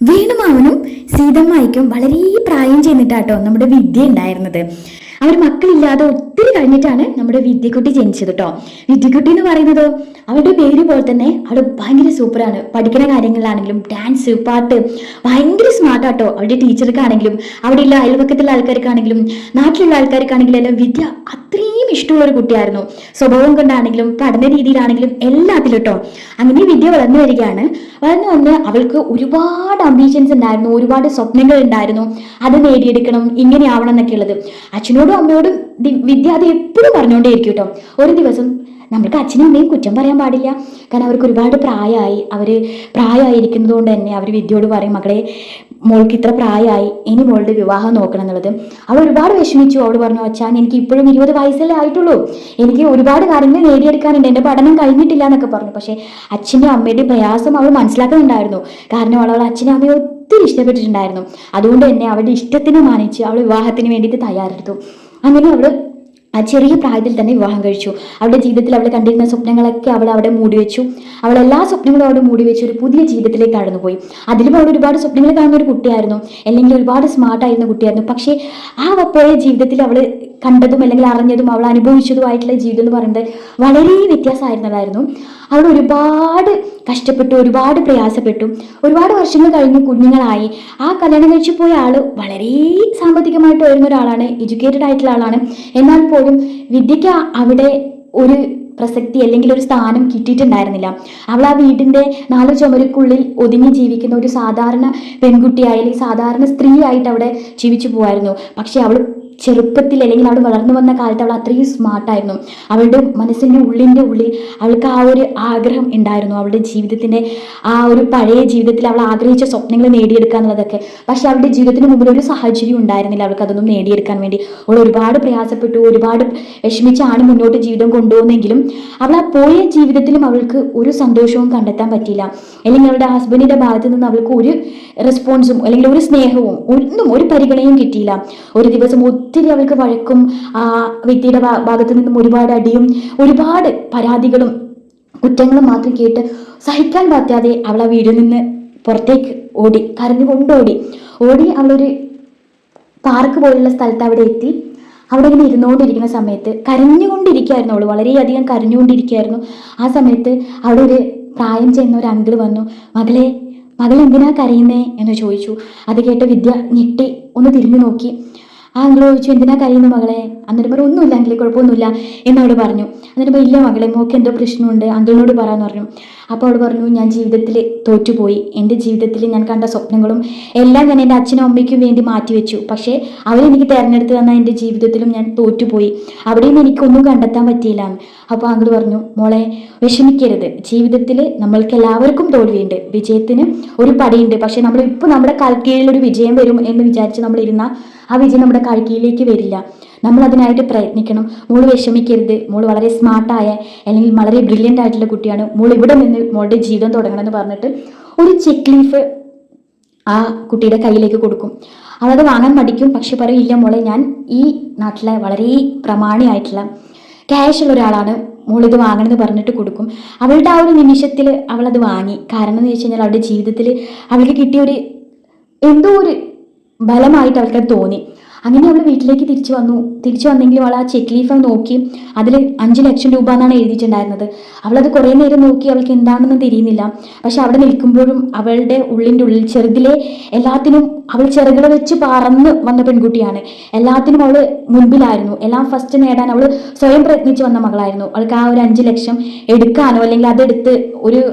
വേണുമാവനും സീതമ്മായിക്കും വളരെ പ്രായം ചെന്നിട്ടാട്ടോ നമ്മുടെ വിദ്യ ഉണ്ടായിരുന്നത്. അവർ മക്കളില്ലാതെ ഒത്തിരി കഴിഞ്ഞിട്ടാണ് നമ്മുടെ വിദ്യക്കുട്ടി ജനിച്ചത് കേട്ടോ. വിദ്യക്കുട്ടി എന്ന് പറയുന്നത് അവളുടെ പേര് പോലെ തന്നെ അവൾ ഭയങ്കര സൂപ്പറാണ്. പഠിക്കുന്ന കാര്യങ്ങളിലാണെങ്കിലും ഡാൻസ് പാട്ട് ഭയങ്കര സ്മാർട്ടാട്ടോ. അവളുടെ ടീച്ചർക്കാണെങ്കിലും അവിടെയുള്ള അയൽവക്കത്തുള്ള ആൾക്കാർക്കാണെങ്കിലും നാട്ടിലുള്ള ആൾക്കാർക്കാണെങ്കിലും എല്ലാം വിദ്യ അത്രയും ഇഷ്ടമുള്ള ഒരു കുട്ടിയായിരുന്നു. സ്വഭാവം കൊണ്ടാണെങ്കിലും പഠന രീതിയിലാണെങ്കിലും എല്ലാത്തിലും കേട്ടോ. അങ്ങനെ വിദ്യ വളർന്നു വരികയാണ്. വളർന്നു വന്ന് അവൾക്ക് ഒരുപാട് അംബീഷൻസ് ഉണ്ടായിരുന്നു, ഒരുപാട് സ്വപ്നങ്ങൾ ഉണ്ടായിരുന്നു. അത് നേടിയെടുക്കണം, ഇങ്ങനെ ആവണം എന്നൊക്കെ ഉള്ളത്. അച്ഛനോടും അമ്മയോടും വിദ്യ അത് എപ്പോഴും പറഞ്ഞുകൊണ്ടേയിരിക്കും കേട്ടോ. ഒരു ദിവസം നമ്മൾക്ക് അച്ഛനും അമ്മയും കുറ്റം പറയാൻ പാടില്ല, കാരണം അവർക്ക് ഒരുപാട് പ്രായമായി. പ്രായമായിരിക്കുന്നത് കൊണ്ട് തന്നെ അവർ വിദ്യയോട് പറയും, മകളെ മോൾക്ക് ഇത്ര പ്രായമായി, ഇനി മോളുടെ വിവാഹം നോക്കണം എന്നുള്ളത്. അവൾ ഒരുപാട് വിഷമിച്ചു. അവൾ പറഞ്ഞു, അച്ഛാ എനിക്ക് ഇപ്പോഴും 20 വയസ്സല്ലേ ആയിട്ടുള്ളൂ, എനിക്ക് ഒരുപാട് കാര്യങ്ങൾ നേടിയെടുക്കാനുണ്ട്, എൻ്റെ പഠനം കഴിഞ്ഞിട്ടില്ല എന്നൊക്കെ പറഞ്ഞു. പക്ഷേ അച്ഛൻ്റെ അമ്മയുടെ പ്രയാസം അവൾ മനസ്സിലാക്കുന്നുണ്ടായിരുന്നു. കാരണം അവൾ അച്ഛനും അമ്മയെ ഒത്തിരി ഇഷ്ടപ്പെട്ടിട്ടുണ്ടായിരുന്നു. അതുകൊണ്ട് തന്നെ അവളുടെ ഇഷ്ടത്തിന് മാനിച്ച് അവൾ വിവാഹത്തിന് വേണ്ടിയിട്ട് തയ്യാറെടുത്തു. അങ്ങനെ അവൾ ആ ചെറിയ പ്രായത്തിൽ തന്നെ വിവാഹം കഴിച്ചു. അവളുടെ ജീവിതത്തിൽ അവൾ കണ്ടിരുന്ന സ്വപ്നങ്ങളൊക്കെ അവൾ അവിടെ മൂടിവെച്ചു. അവൾ എല്ലാ സ്വപ്നങ്ങളും അവിടെ മൂടിവെച്ച് ഒരു പുതിയ ജീവിതത്തിലേക്ക് കടന്നുപോയി. അതിലും അവൾ ഒരുപാട് സ്വപ്നങ്ങൾ കാണുന്ന ഒരു കുട്ടിയായിരുന്നു, അല്ലെങ്കിൽ ഒരുപാട് സ്മാർട്ടായിരുന്ന കുട്ടിയായിരുന്നു. പക്ഷേ ആ പോയ ജീവിതത്തിൽ അവൾ കണ്ടതും അല്ലെങ്കിൽ അറിഞ്ഞതും അവൾ അനുഭവിച്ചതുമായിട്ടുള്ള ജീവിതം എന്ന് പറയുന്നത് വളരെ വ്യത്യാസമായിരുന്നതായിരുന്നു. അവൾ ഒരുപാട് കഷ്ടപ്പെട്ടു, ഒരുപാട് പ്രയാസപ്പെട്ടു. ഒരുപാട് വർഷങ്ങൾ കഴിഞ്ഞ് കുഞ്ഞുങ്ങളായി. ആ കല്യാണം കഴിച്ചു പോയ ആള് വളരെ സാമ്പത്തികമായിട്ട് വരുന്ന ഒരാളാണ്, എഡ്യൂക്കേറ്റഡ് ആയിട്ടുള്ള ആളാണ്. എന്നാൽ പോലും വിദ്യയ്ക്ക് അവിടെ ഒരു പ്രസക്തി അല്ലെങ്കിൽ ഒരു സ്ഥാനം കിട്ടിയിട്ടുണ്ടായിരുന്നില്ല. അവൾ ആ വീടിന്റെ 4 ചുമരുക്കുള്ളിൽ ഒതുങ്ങി ജീവിക്കുന്ന ഒരു സാധാരണ പെൺകുട്ടിയായി അല്ലെങ്കിൽ സാധാരണ സ്ത്രീ ആയിട്ട് അവിടെ ജീവിച്ചു പോവായിരുന്നു. പക്ഷെ അവൾ ചെറുപ്പത്തിൽ അല്ലെങ്കിൽ അവൾ വളർന്നു വന്ന കാലത്ത് അവൾ അത്രയും സ്മാർട്ടായിരുന്നു. അവളുടെ മനസ്സിൻ്റെ ഉള്ളിൽ അവൾക്ക് ആ ഒരു ആഗ്രഹം ഉണ്ടായിരുന്നു, അവളുടെ ജീവിതത്തിൻ്റെ ആ ഒരു പഴയ ജീവിതത്തിൽ അവൾ ആഗ്രഹിച്ച സ്വപ്നങ്ങൾ നേടിയെടുക്കുക എന്നുള്ളതൊക്കെ. പക്ഷെ അവളുടെ ജീവിതത്തിന് മുമ്പിൽ ഒരു സാഹചര്യം ഉണ്ടായിരുന്നില്ല അവൾക്ക് അതൊന്നും നേടിയെടുക്കാൻ വേണ്ടി. അവൾ ഒരുപാട് പ്രയാസപ്പെട്ടു, ഒരുപാട് വിഷമിച്ചാണ് മുന്നോട്ട് ജീവിതം കൊണ്ടുപോകുന്നെങ്കിലും അവൾ ആ പോയ ജീവിതത്തിലും അവൾക്ക് ഒരു സന്തോഷവും കണ്ടെത്താൻ പറ്റിയില്ല. അല്ലെങ്കിൽ അവളുടെ ഹസ്ബൻഡിന്റെ ഭാഗത്ത് നിന്ന് അവൾക്ക് ഒരു റെസ്പോൺസും അല്ലെങ്കിൽ ഒരു സ്നേഹവും ഒന്നും ഒരു പരിഗണനയും കിട്ടിയില്ല. ഒരു ദിവസം ഒത്തിരി അവൾക്ക് വഴക്കും വ്യക്തിയുടെ ഭാഗത്തു നിന്നും ഒരുപാട് അടിയും ഒരുപാട് പരാതികളും കുറ്റങ്ങളും മാത്രം കേട്ട് സഹിക്കാൻ പറ്റാതെ അവൾ ആ വീടിൽ നിന്ന് പുറത്തേക്ക് ഓടി, കരഞ്ഞുകൊണ്ടോടി. അവളൊരു പാർക്ക് പോലുള്ള സ്ഥലത്ത് അവിടെ എത്തി. അവിടെ ഇങ്ങനെ ഇരുന്നുകൊണ്ടിരിക്കുന്ന സമയത്ത് കരഞ്ഞുകൊണ്ടിരിക്കുകയായിരുന്നു അവൾ, വളരെയധികം കരഞ്ഞുകൊണ്ടിരിക്കുകയായിരുന്നു. ആ സമയത്ത് അവിടെ ഒരു പ്രായം ചെയ്യുന്ന ഒരു അങ്കിൾ വന്നു. മകൾ എന്തിനാ കരയുന്നേ എന്ന് ചോദിച്ചു. അത് കേട്ട വിദ്യ ഞെട്ടി ഒന്ന് തിരിഞ്ഞു നോക്കി. ആ അങ്കിൾ ചോദിച്ചു, എന്തിനാ കരയുന്നു മകളെ? എന്നിട്ട് പറഞ്ഞു, ഒന്നുമില്ല അങ്കിൾ, കുഴപ്പമൊന്നുമില്ല എന്നവൾ പറഞ്ഞു. എന്നിട്ട് ഇല്ല മകളെ, മോക്ക് എന്തോ പ്രശ്നമുണ്ട്, അങ്കിളിനോട് പറയാന്ന് പറഞ്ഞു. അപ്പോൾ അവൾ പറഞ്ഞു, ഞാൻ ജീവിതത്തിൽ തോറ്റുപോയി. എൻ്റെ ജീവിതത്തിൽ ഞാൻ കണ്ട സ്വപ്നങ്ങളും എല്ലാം ഞാൻ എൻ്റെ അച്ഛനും അമ്മയ്ക്കും വേണ്ടി മാറ്റിവെച്ചു. പക്ഷേ അവരെനിക്ക് തിരഞ്ഞെടുത്ത് തന്ന എൻ്റെ ജീവിതത്തിലും ഞാൻ തോറ്റുപോയി. അവിടെയും എനിക്കൊന്നും കണ്ടെത്താൻ പറ്റിയില്ല. അപ്പോൾ അങ്കിൾ പറഞ്ഞു, മോളെ വിഷമിക്കരുത്, ജീവിതത്തിൽ നമ്മൾക്ക് എല്ലാവർക്കും തോൽവിയുണ്ട്, വിജയത്തിന് ഒരു പടിയുണ്ട്. പക്ഷെ നമ്മളിപ്പോൾ നമ്മുടെ കാൽക്കീഴിൽ ഒരു വിജയം വരും എന്ന് വിചാരിച്ച് നമ്മളിരുന്ന ആ വിജയം നമ്മുടെ കാൽക്കീഴിലേക്ക് വരില്ല. നമ്മൾ അതിനായിട്ട് പ്രയത്നിക്കണം. മോള് വിഷമിക്കരുത്, മോള് വളരെ സ്മാർട്ടായ അല്ലെങ്കിൽ വളരെ ബ്രില്യൻ്റ് ആയിട്ടുള്ള കുട്ടിയാണ്, മോൾ ഇവിടെ നിന്ന് മോളുടെ ജീവിതം തുടങ്ങണം എന്ന് പറഞ്ഞിട്ട് ഒരു ചെക്ക് ലീഫ് ആ കുട്ടിയുടെ കയ്യിലേക്ക് കൊടുക്കും. അവളത് വാങ്ങാൻ മടിക്കും. പക്ഷെ പറയും, ഇല്ല മോളെ, ഞാൻ ഈ നാട്ടിലെ വളരെ പ്രമാണിയായിട്ടുള്ള ക്യാഷ് ഉള്ള ഒരാളാണ്, മോളിത് വാങ്ങണമെന്ന് പറഞ്ഞിട്ട് കൊടുക്കും. അവളുടെ ആ ഒരു നിമിഷത്തിൽ അവളത് വാങ്ങി. കാരണം എന്ന് വെച്ച് കഴിഞ്ഞാൽ അവളുടെ ജീവിതത്തിൽ അവൾക്ക് കിട്ടിയ എന്തോ ഒരു ബലമായിട്ട് അവൾക്കത് തോന്നി. അങ്ങനെ അവൾ വീട്ടിലേക്ക് തിരിച്ചു വന്നെങ്കിലും അവൾ ആ ചെക്ക് ലീഫ് നോക്കി. അതിൽ 5 ലക്ഷം രൂപ എന്നാണ് എഴുതിയിട്ടുണ്ടായിരുന്നത്. അവളത് കുറേ നേരം നോക്കി, അവൾക്ക് എന്താണെന്ന് തിരിയുന്നില്ല. പക്ഷെ അവിടെ നിൽക്കുമ്പോഴും അവളുടെ ഉള്ളിൽ ചെറുതിലെ എല്ലാത്തിനും അവൾ ചെറുകിട വെച്ച് പറന്ന് വന്ന പെൺകുട്ടിയാണ്. എല്ലാത്തിനും അവൾ മുൻപിലായിരുന്നു. എല്ലാം ഫസ്റ്റ് നേടാൻ അവൾ സ്വയം പ്രയത്നിച്ച് വന്ന മകളായിരുന്നു. അവൾക്ക് ആ ഒരു 5 ലക്ഷം എടുക്കാനോ അല്ലെങ്കിൽ അതെടുത്ത്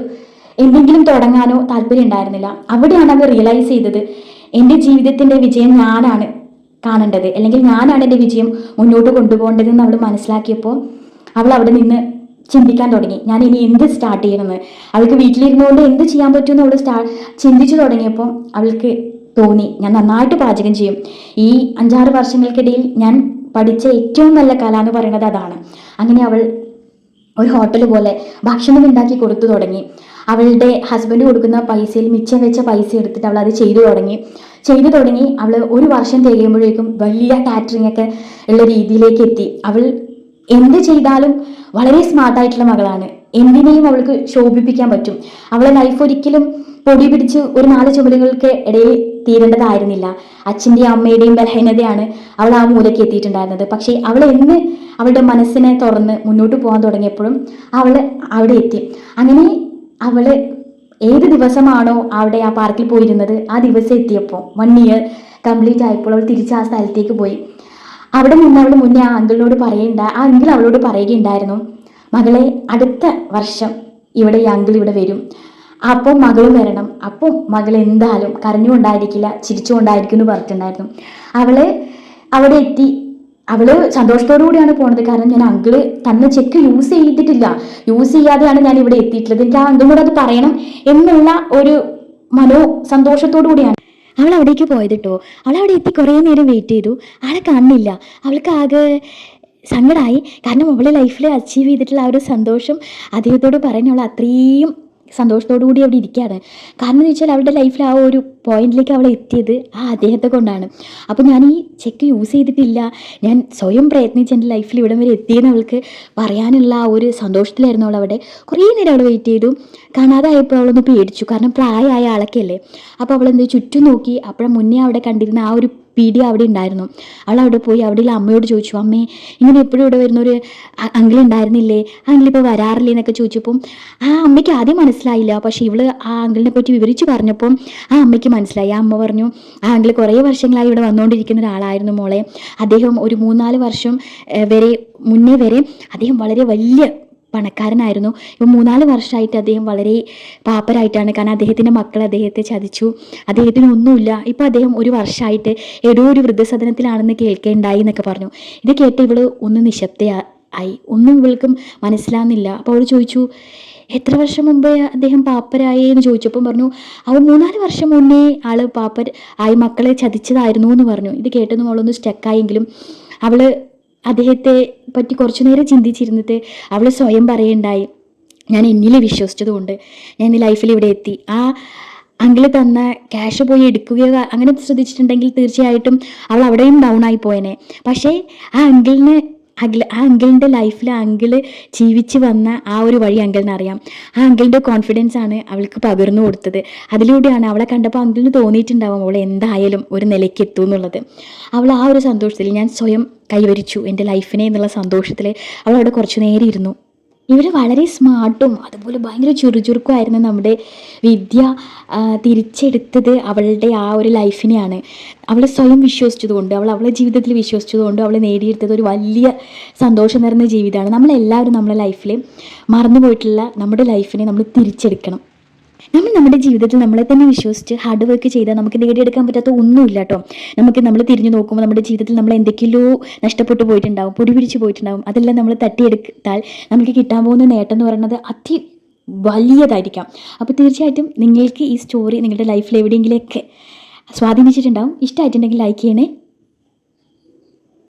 എന്തെങ്കിലും തുടങ്ങാനോ താല്പര്യം ഉണ്ടായിരുന്നില്ല. അവിടെയാണ് അവൾ റിയലൈസ് ചെയ്തത്, എൻ്റെ ജീവിതത്തിൻ്റെ വിജയം ഞാനാണ് കാണേണ്ടത്, അല്ലെങ്കിൽ ഞാനാണ് എൻ്റെ വിജയം മുന്നോട്ട് കൊണ്ടുപോകേണ്ടതെന്ന് അവൾ മനസ്സിലാക്കിയപ്പോൾ അവൾ അവിടെ നിന്ന് ചിന്തിക്കാൻ തുടങ്ങി, ഞാൻ ഇനി എന്ത് സ്റ്റാർട്ട് ചെയ്യണമെന്ന്. അവൾക്ക് വീട്ടിലിരുന്നുകൊണ്ട് എന്ത് ചെയ്യാൻ പറ്റുമെന്ന് അവൾ ചിന്തിച്ചു തുടങ്ങിയപ്പോൾ അവൾക്ക് തോന്നി, ഞാൻ നന്നായിട്ട് പാചകം ചെയ്യും. ഈ 5-6 വർഷങ്ങൾക്കിടയിൽ ഞാൻ പഠിച്ച ഏറ്റവും നല്ല കല എന്ന് പറയുന്നത് അതാണ്. അങ്ങനെ അവൾ ഒരു ഹോട്ടൽ പോലെ ഭക്ഷണം ഉണ്ടാക്കി കൊടുത്തു തുടങ്ങി. അവളുടെ ഹസ്ബൻഡ് കൊടുക്കുന്ന പൈസയിൽ മിച്ചം വെച്ച പൈസ എടുത്തിട്ട് അവൾ അത് ചെയ്തു തുടങ്ങി. അവൾ 1 വർഷം തികയുമ്പോഴേക്കും വലിയ കാറ്ററിംഗ് ഒക്കെ ഉള്ള രീതിയിലേക്ക് എത്തി. അവൾ എന്ത് ചെയ്താലും വളരെ സ്മാർട്ടായിട്ടുള്ള മകളാണ്. എന്തിനേയും അവൾക്ക് ശോഭിപ്പിക്കാൻ പറ്റും. അവളെ ലൈഫ് ഒരിക്കലും പൊടി പിടിച്ച് ഒരു 4 ചുമലുകൾക്ക് ഇടയിൽ തീരേണ്ടതായിരുന്നില്ല. അച്ഛൻ്റെയും അമ്മയുടെയും ബലഹീനതയാണ് അവൾ ആ മൂലയ്ക്ക് എത്തിയിട്ടുണ്ടായിരുന്നത്. പക്ഷേ അവൾ എന്ന് അവളുടെ മനസ്സിനെ തുറന്ന് മുന്നോട്ട് പോകാൻ തുടങ്ങിയപ്പോഴും അവൾ അവിടെ എത്തി. അങ്ങനെ അവൾ ഏത് ദിവസമാണോ അവിടെ ആ പാർക്കിൽ പോയിരുന്നത്, ആ ദിവസം എത്തിയപ്പോൾ 1 ഇയർ കംപ്ലീറ്റ് ആയപ്പോൾ അവൾ തിരിച്ച് ആ സ്ഥലത്തേക്ക് പോയി. അവിടെ നിന്ന് അവൾ മുന്നേ ആ അങ്കിൾ അവളോട് പറയുകയുണ്ടായിരുന്നു, മകളെ അടുത്ത വർഷം ഇവിടെ ഈ അങ്കിൾ ഇവിടെ വരും, അപ്പം മകളും വരണം, അപ്പം മകൾ എന്തായാലും കരഞ്ഞുകൊണ്ടായിരിക്കില്ല ചിരിച്ചുകൊണ്ടായിരിക്കും എന്ന് പറഞ്ഞിട്ടുണ്ടായിരുന്നു. അവള് അവിടെ എത്തി. അവള് സന്തോഷത്തോടു കൂടിയാണ് പോണത്. കാരണം ഞാൻ അങ്കിള് തന്ന ചെക്ക് യൂസ് ചെയ്തിട്ടില്ല, യൂസ് ചെയ്യാതെയാണ് ഞാൻ ഇവിടെ എത്തിയിട്ടുള്ളത്, എനിക്ക് ആ അങ്കിളിനോട് അത് പറയണം എന്നുള്ള ഒരു സന്തോഷത്തോടു കൂടിയാണ് അവൾ അവിടേക്ക് പോയത് കേട്ടോ. അവൾ അവിടെ എത്തി കുറേ നേരം വെയിറ്റ് ചെയ്തു, ആളെ കാണുന്നില്ല. അവൾക്ക് ആകെ സങ്കടമായി. കാരണം അവളെ ലൈഫിൽ അച്ചീവ് ചെയ്തിട്ടുള്ള ആ ഒരു സന്തോഷം അദ്ദേഹത്തോട് പറയാൻ അവൾ അത്രയും സന്തോഷത്തോടു കൂടി അവിടെ ഇരിക്കുകയാണ്. കാരണം എന്ന് വെച്ചാൽ അവളുടെ ലൈഫിൽ ആ ഒരു പോയിന്റിലേക്ക് അവൾ എത്തിയത് ആ അദ്ദേഹത്തെ കൊണ്ടാണ്. അപ്പോൾ ഞാൻ ഈ ചെക്ക് യൂസ് ചെയ്തിട്ടില്ല, ഞാൻ സ്വയം പ്രയത്നിച്ച് എൻ്റെ ലൈഫിൽ ഇവിടം വരെ എത്തിയെന്ന് അവൾക്ക് പറയാനുള്ള ആ ഒരു സന്തോഷത്തിലായിരുന്നു അവൾ അവിടെ. കുറേ നേരം അവൾ വെയിറ്റ് ചെയ്തു. കാണാതായപ്പോൾ അവളൊന്ന് പേടിച്ചു. കാരണം പ്രായമായ ആളൊക്കെ അല്ലേ. അപ്പോൾ അവളെന്ത് ചുറ്റും നോക്കി. അപ്പോഴും മുന്നേ അവിടെ കണ്ടിരുന്ന ആ ഒരു പീഡിയ അവിടെ ഉണ്ടായിരുന്നു. അവൾ അവിടെ പോയി അവിടെയുള്ള അമ്മയോട് ചോദിച്ചു, അമ്മേ ഇങ്ങനെ എപ്പോഴും ഇവിടെ വരുന്നൊരു അങ്കിൾ ഉണ്ടായിരുന്നില്ലേ, ആ അങ്കിൾ ഇപ്പോൾ വരാറില്ലേ എന്നൊക്കെ ചോദിച്ചപ്പം ആ അമ്മയ്ക്ക് ആദ്യം മനസ്സിലായില്ല. പക്ഷേ ഇവള് ആ അങ്കിളിനെ പറ്റി വിവരിച്ചു പറഞ്ഞപ്പം ആ അമ്മയ്ക്ക് മനസ്സിലായി. ആ അമ്മ പറഞ്ഞു, ആ അങ്കിൾ കുറേ വർഷങ്ങളായി ഇവിടെ വന്നുകൊണ്ടിരിക്കുന്ന ഒരാളായിരുന്നു മോളെ. അദ്ദേഹം ഒരു 3-4 വർഷം മുന്നേ വരെ അദ്ദേഹം വളരെ വലിയ പണക്കാരനായിരുന്നു. ഇപ്പം 3-4 വർഷമായിട്ട് അദ്ദേഹം വളരെ പാപ്പരായിട്ടാണ്. കാരണം അദ്ദേഹത്തിൻ്റെ മക്കൾ അദ്ദേഹത്തെ ചതിച്ചു, അദ്ദേഹത്തിന് ഒന്നുമില്ല. ഇപ്പം അദ്ദേഹം 1 വർഷമായിട്ട് ഏതോ ഒരു വൃദ്ധസദനത്തിലാണെന്ന് കേൾക്കേണ്ടായി എന്നൊക്കെ പറഞ്ഞു. ഇത് കേട്ട് ഇവള് ഒന്ന് നിശബ്ദയായി. ഒന്നും ഇവൾക്കും മനസ്സിലാകുന്നില്ല. അപ്പോൾ അവൾ ചോദിച്ചു, എത്ര വർഷം മുമ്പേ അദ്ദേഹം പാപ്പരായി എന്ന് ചോദിച്ചപ്പം പറഞ്ഞു, അവൾ 3-4 വർഷം മുന്നേ ആള് പാപ്പർ ആയി മക്കളെ ചതിച്ചതായിരുന്നു എന്ന് പറഞ്ഞു. ഇത് കേട്ടൊന്നും അവളൊന്ന് സ്റ്റക്കായെങ്കിലും അവള് അദ്ദേഹത്തെ പറ്റി കുറച്ചു നേരം ചിന്തിച്ചിരുന്നിട്ട് അവൾ സ്വയം പറയുണ്ടായി, ഞാൻ എന്നിൽ വിശ്വസിച്ചതുകൊണ്ട് ഞാൻ ഈ ലൈഫിൽ ഇവിടെ എത്തി. ആ അങ്കിള് തന്ന ക്യാഷ് പോയി എടുക്കുകയോ അങ്ങനെ ശ്രദ്ധിച്ചിട്ടുണ്ടെങ്കിൽ തീർച്ചയായിട്ടും അവൾ അവിടെയും ഡൗൺ ആയി പോയേനെ. പക്ഷേ ആ അങ്കിളിൻ്റെ ലൈഫിൽ അങ്കിള് ജീവിച്ച് വന്ന ആ ഒരു വഴി അങ്കിളിന് അറിയാം. ആ അങ്കിളിൻ്റെ കോൺഫിഡൻസ് ആണ് അവൾക്ക് പകർന്നു കൊടുത്തത്. അതിലൂടെയാണ് അവളെ കണ്ടപ്പോൾ അങ്കിളിന് തോന്നിയിട്ടുണ്ടാവും അവൾ എന്തായാലും ഒരു നിലയ്ക്ക് എത്തും എന്നുള്ളത്. അവൾ ആ ഒരു സന്തോഷത്തിൽ ഞാൻ സ്വയം കൈവരിച്ചു എൻ്റെ ലൈഫിനെ എന്നുള്ള സന്തോഷത്തിൽ അവൾ അവിടെ കുറച്ചു നേരം ഇരുന്നു. ഇവർ വളരെ സ്മാർട്ടും അതുപോലെ ഭയങ്കര ചുറുചുറുക്കുമായിരുന്നു നമ്മുടെ വിദ്യ. തിരിച്ചെടുത്തത് അവളുടെ ആ ഒരു ലൈഫിനെയാണ്. അവൾ സ്വയം വിശ്വസിച്ചതുകൊണ്ട്, അവളെ ജീവിതത്തിൽ വിശ്വസിച്ചതുകൊണ്ട് അവൾ നേടിയെടുത്തത് ഒരു വലിയ സന്തോഷം നിറഞ്ഞ ജീവിതമാണ്. നമ്മളെല്ലാവരും നമ്മുടെ ലൈഫിൽ മറന്നു പോയിട്ടുള്ള നമ്മുടെ ലൈഫിനെ നമ്മൾ തിരിച്ചെടുക്കണം. നമ്മുടെ ജീവിതത്തിൽ നമ്മളെ തന്നെ വിശ്വസിച്ച് ഹാർഡ് വർക്ക് ചെയ്താൽ നമുക്ക് നേടിയെടുക്കാൻ പറ്റാത്ത ഒന്നുമില്ല കേട്ടോ. നമ്മൾ തിരിഞ്ഞു നോക്കുമ്പോൾ നമ്മുടെ ജീവിതത്തിൽ നമ്മൾ എന്തൊക്കെയോ നഷ്ടപ്പെട്ടു പോയിട്ടുണ്ടാവും, പൊടി പിടിച്ച് പോയിട്ടുണ്ടാവും. അതെല്ലാം നമ്മൾ തട്ടിയെടുത്താൽ നമുക്ക് കിട്ടാൻ പോകുന്ന നേട്ടം എന്ന് പറയുന്നത് വലിയതായിരിക്കാം. അപ്പോൾ തീർച്ചയായിട്ടും നിങ്ങൾക്ക് ഈ സ്റ്റോറി നിങ്ങളുടെ ലൈഫിൽ എവിടെയെങ്കിലൊക്കെ സ്വാധീനിച്ചിട്ടുണ്ടാവും. ഇഷ്ടമായിട്ടുണ്ടെങ്കിൽ ലൈക്ക് ചെയ്യണേ.